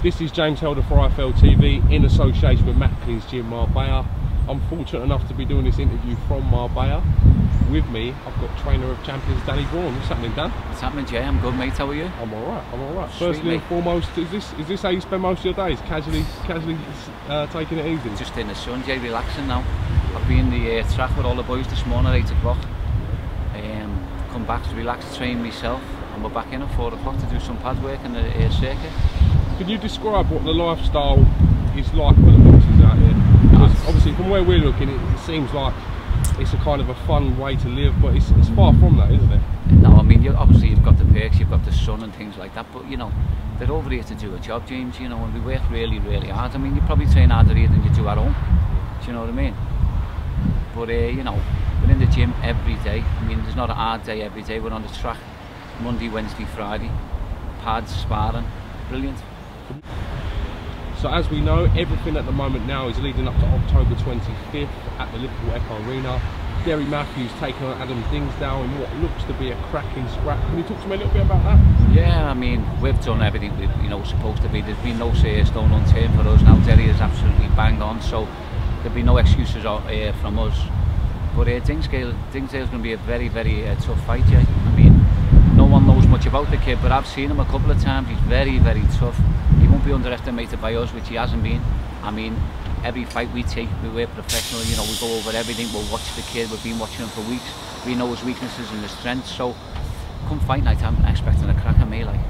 This is James Helder for IFL TV in association with Macklin's Gym Marbella. I'm fortunate enough to be doing this interview from Marbella. With me, I've got trainer of champions Danny Vaughan. What's happening, Dan? What's happening, Jay? I'm good, mate. How are you? I'm alright, I'm alright. Sweet, Firstly and foremost, is this how you spend most of your days? Casually taking it easy? Just in the sun, Jay, relaxing now. I've been in the track with all the boys this morning at 8 o'clock. Come back to relax, train myself, and we're back in at 4 o'clock to do some pad work in the circuit. Can you describe what the lifestyle is like for the boxers out here? Because obviously from where we're looking, it seems like it's a kind of a fun way to live, but it's far from that, isn't it? No, I mean, obviously you've got the perks, you've got the sun and things like that, but you know, they're over here to do a job, James, you know, and we work really, really hard. I mean, you probably train harder here than you do at home, do you know what I mean? But you know, we're in the gym every day. I mean, there's not a hard day every day. We're on the track Monday, Wednesday, Friday, pads, sparring, brilliant. So as we know, everything at the moment now is leading up to October 25th at the Liverpool Echo Arena. DERRY Matthews taking on Adam DINGSDALE in what looks to be a cracking scrap. Can you talk to me a little bit about that? Yeah, I mean, we've done everything we supposed to be. There's been no stone unturned for us. Now DERRY is absolutely bang on, so there'll be no excuses from us. But DINGSDALE's going to be a very, very tough fight, Jay. I mean, no one knows much about the kid, but I've seen him a couple of times. He's very, very tough. He won't be underestimated by us, which he hasn't been. I mean, every fight we take, we're professional, you know, we go over everything, we'll watch the kid, we've been watching him for weeks, we know his weaknesses and his strengths, so come fight night, I'm expecting a crack at me, like.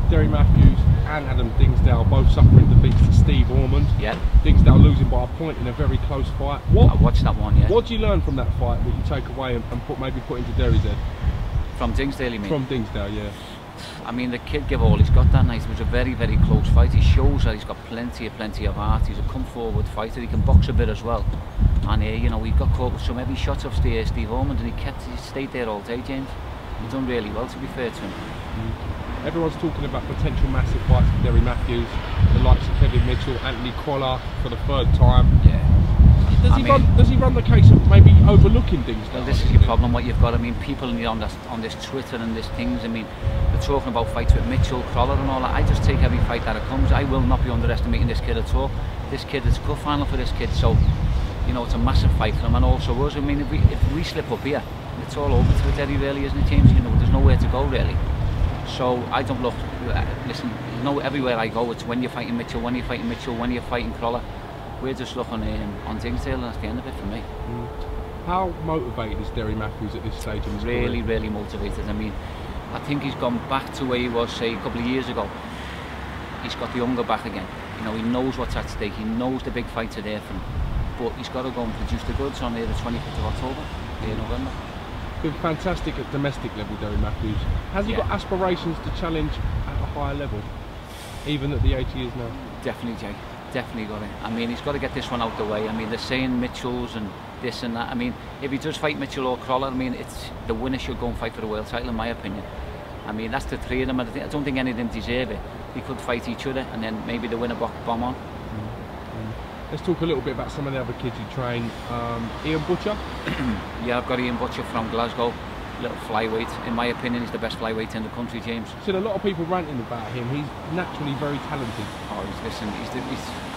DERRY Matthews and Adam DINGSDALE both suffering defeats to Steve Ormond. Yeah. DINGSDALE losing by a point in a very close fight. I watched that one, yeah. What do you learn from that fight that you take away and maybe put into DERRY's head? From DINGSDALE, you mean? From DINGSDALE, yeah. I mean, the kid gave all he's got that night. It was a very, very close fight. He shows that he's got plenty of heart. He's a come-forward fighter. He can box a bit as well. And you know, he got caught with some heavy shots of Steve Ormond, and he stayed there all day, James. He's done really well, to be fair to him. Everyone's talking about potential massive fights for DERRY Matthews, the likes of Kevin Mitchell, Anthony Crolla for the third time. Yeah. Does he run the case of maybe overlooking things? Well, this is your problem, what you've got. I mean, people on this Twitter and this things, I mean, they're talking about fights with Mitchell, Crolla and all that. I just take every fight that it comes. I will not be underestimating this kid at all. This kid, it's a good final for this kid, so, you know, it's a massive fight for him, and also us. I mean, if we slip up here, it's all over to DERRY, really, isn't it, James? You know, there's nowhere to go, really. So I don't look, listen, you know, everywhere I go, it's when you're fighting Mitchell, when you're fighting Mitchell, when you're fighting Crolla. We're just looking on DINGSDALE, and that's the end of it for me. How motivated is DERRY Matthews at this stage in his career? Really motivated. I mean, I think he's gone back to where he was, say, a couple of years ago. He's got the hunger back again. You know, he knows what's at stake. He knows the big fights are there for him. But he's got to go and produce the goods on the 25th of October, in November. Been fantastic at domestic level, DERRY Matthews. Has he got aspirations to challenge at a higher level, even at the age he is now? Definitely, Jay. Definitely got it. I mean, he's got to get this one out the way. I mean, they're saying Mitchell's and this and that. I mean, if he does fight Mitchell or Crolla, I mean, it's the winner should go and fight for the world title, in my opinion. I mean, that's the three of them. I don't think any of them deserve it. They could fight each other, and then maybe the winner bomb on. Let's talk a little bit about some of the other kids you train. Ian Butcher? Yeah, I've got Ian Butcher from Glasgow. Little flyweight. In my opinion, he's the best flyweight in the country, James. Seen a lot of people ranting about him. He's naturally very talented. Oh,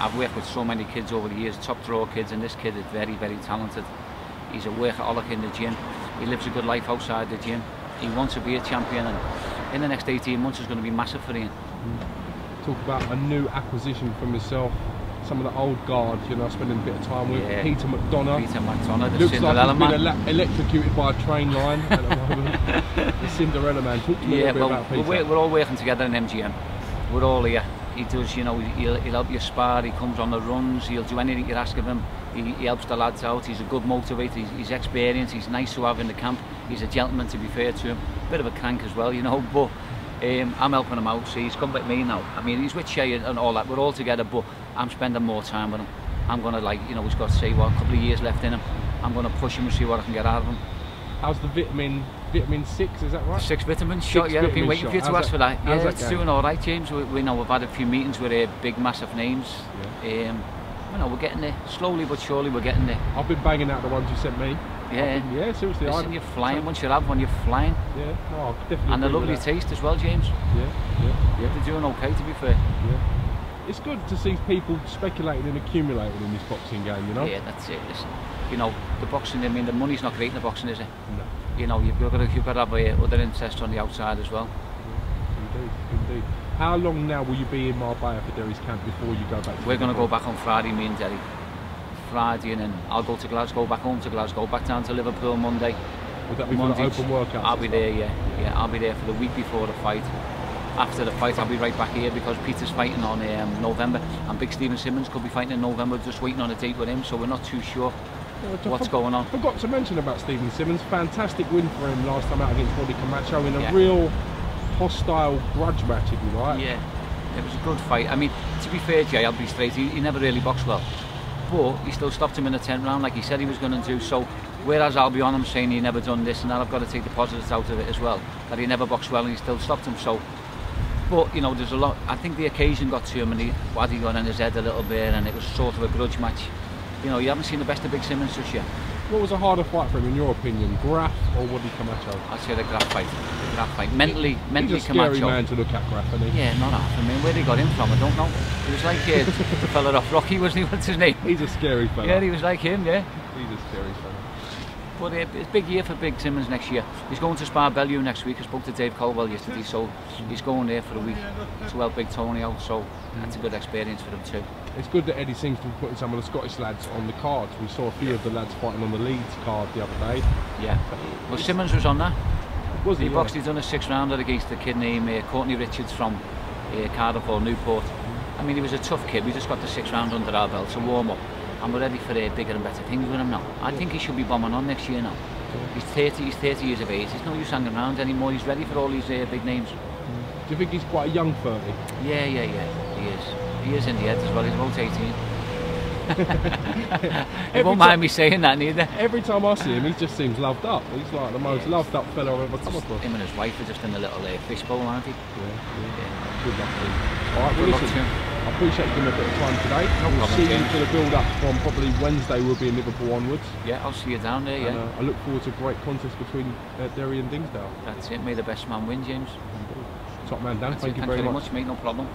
I've worked with so many kids over the years, top draw kids, and this kid is very, very talented. He's a workaholic in the gym. He lives a good life outside the gym. He wants to be a champion, and in the next 18 months is going to be massive for him. Talk about a new acquisition from himself. Some of the old guard, you know, spending a bit of time with Peter McDonough. The looks Cinderella like he's man. Been electrocuted by a train line at the moment. The Cinderella man. Talk to me a little bit about Peter. We're all working together in MGM. We're all here. He does, you know, he'll help you spar. He comes on the runs. He'll do anything you ask of him. He helps the lads out. He's a good motivator. He's experienced. He's nice to have in the camp. He's a gentleman, to be fair to him. Bit of a crank as well, you know, but I'm helping him out. See, he's come with me now. I mean, he's with Shay and all that. We're all together, but I'm spending more time with him. I'm going to, like, you know, he's got, say, what, a couple of years left in him. I'm going to push him and see what I can get out of him. How's the vitamin 6, is that right? 6 vitamin shot, yeah, I've been waiting for you to ask for that. Yeah, it's doing all right, James. We know we've had a few meetings with big, massive names. Yeah. You know, we're getting there. Slowly but surely, we're getting there. I've been banging out the ones you sent me. Yeah. Seriously. Listen, you're flying. Once you have one, you're flying. Yeah, no, I definitely. And a lovely taste as well, James. Yeah. They're doing okay, to be fair. Yeah. It's good to see people speculating and accumulating in this boxing game, you know? Yeah, that's it. Listen, you know, the boxing, I mean, the money's not great in the boxing, is it? No. You know, you've got to have other interests on the outside as well. Yeah, indeed. How long now will you be in Marbella for Derry's camp before you go back to We're going to go back on Friday, me and Derry. Friday, and then I'll go to Glasgow, back home to Glasgow, back down to Liverpool Monday. Would that be for the open workouts? I'll be there, yeah. I'll be there for the week before the fight. After the fight, I'll be right back here because Peter's fighting on November, and Big Stephen Simmons could be fighting in November. Just waiting on a date with him, so we're not too sure what's going on. Forgot to mention about Stephen Simmons. Fantastic win for him last time out against Roddy Camacho in a real hostile grudge match, if you like. Yeah, it was a good fight. I mean, to be fair, Jay, I'll be straight. He never really boxed well, but he still stopped him in the 10th round like he said he was going to do. So whereas I'll be on him saying he never done this and that, I've got to take the positives out of it as well, that he never boxed well and he still stopped him. So, but you know, there's a lot. I think the occasion got to him and he got in his head a little bit, and it was sort of a grudge match. You know, you haven't seen the best of Big Simmons just yet. What was a harder fight for him, in your opinion, Graf or Roddy Camacho? I'd say the Graf fight. The Graf fight. Mentally, He's a scary Camacho. man to look at, Graf, isn't he? Yeah, not half. I mean, where they got him from, I don't know. He was like the fella off Rocky, wasn't he? What's his name? He's a scary fella. Yeah, he was like him, yeah. He's a scary fella. But it's a big year for Big Simmons next year. He's going to Spar Bellew next week. I spoke to Dave Colwell yesterday, so he's going there for a week to help Big Tony out, so that's a good experience for him too. It's good that Eddie seems to be putting some of the Scottish lads on the cards. We saw a few of the lads fighting on the Leeds card the other day. Yeah. Well, Simmons was on that. Was he? Boxed, he's done a 6-rounder against a kid named Courtney Richards from Cardiff or Newport. I mean, he was a tough kid. We just got the 6th round under our belt to warm up, and we're ready for bigger and better things with him now. I think he should be bombing on next year now. He's 30 years of age. There's no use hanging around anymore. He's ready for all these big names. Do you think he's quite a young 30? Yeah. He is. He is in the head as well. He's about 18. He won't mind me saying that neither. Every time I see him, he just seems loved up. He's like the most loved up fella I've ever come across. Him and his wife are just in a little fishbowl, aren't he? Yeah. Good luck to him. Alright, well listen, I appreciate you giving me a bit of time today. We'll see you for the build up from probably Wednesday. We'll be in Liverpool onwards. Yeah, I'll see you down there, yeah. And, I look forward to a great contest between Derry and Dingsdale. That's it, may the best man win, James. Top man, Dan, thank you very much. Mate, no problem.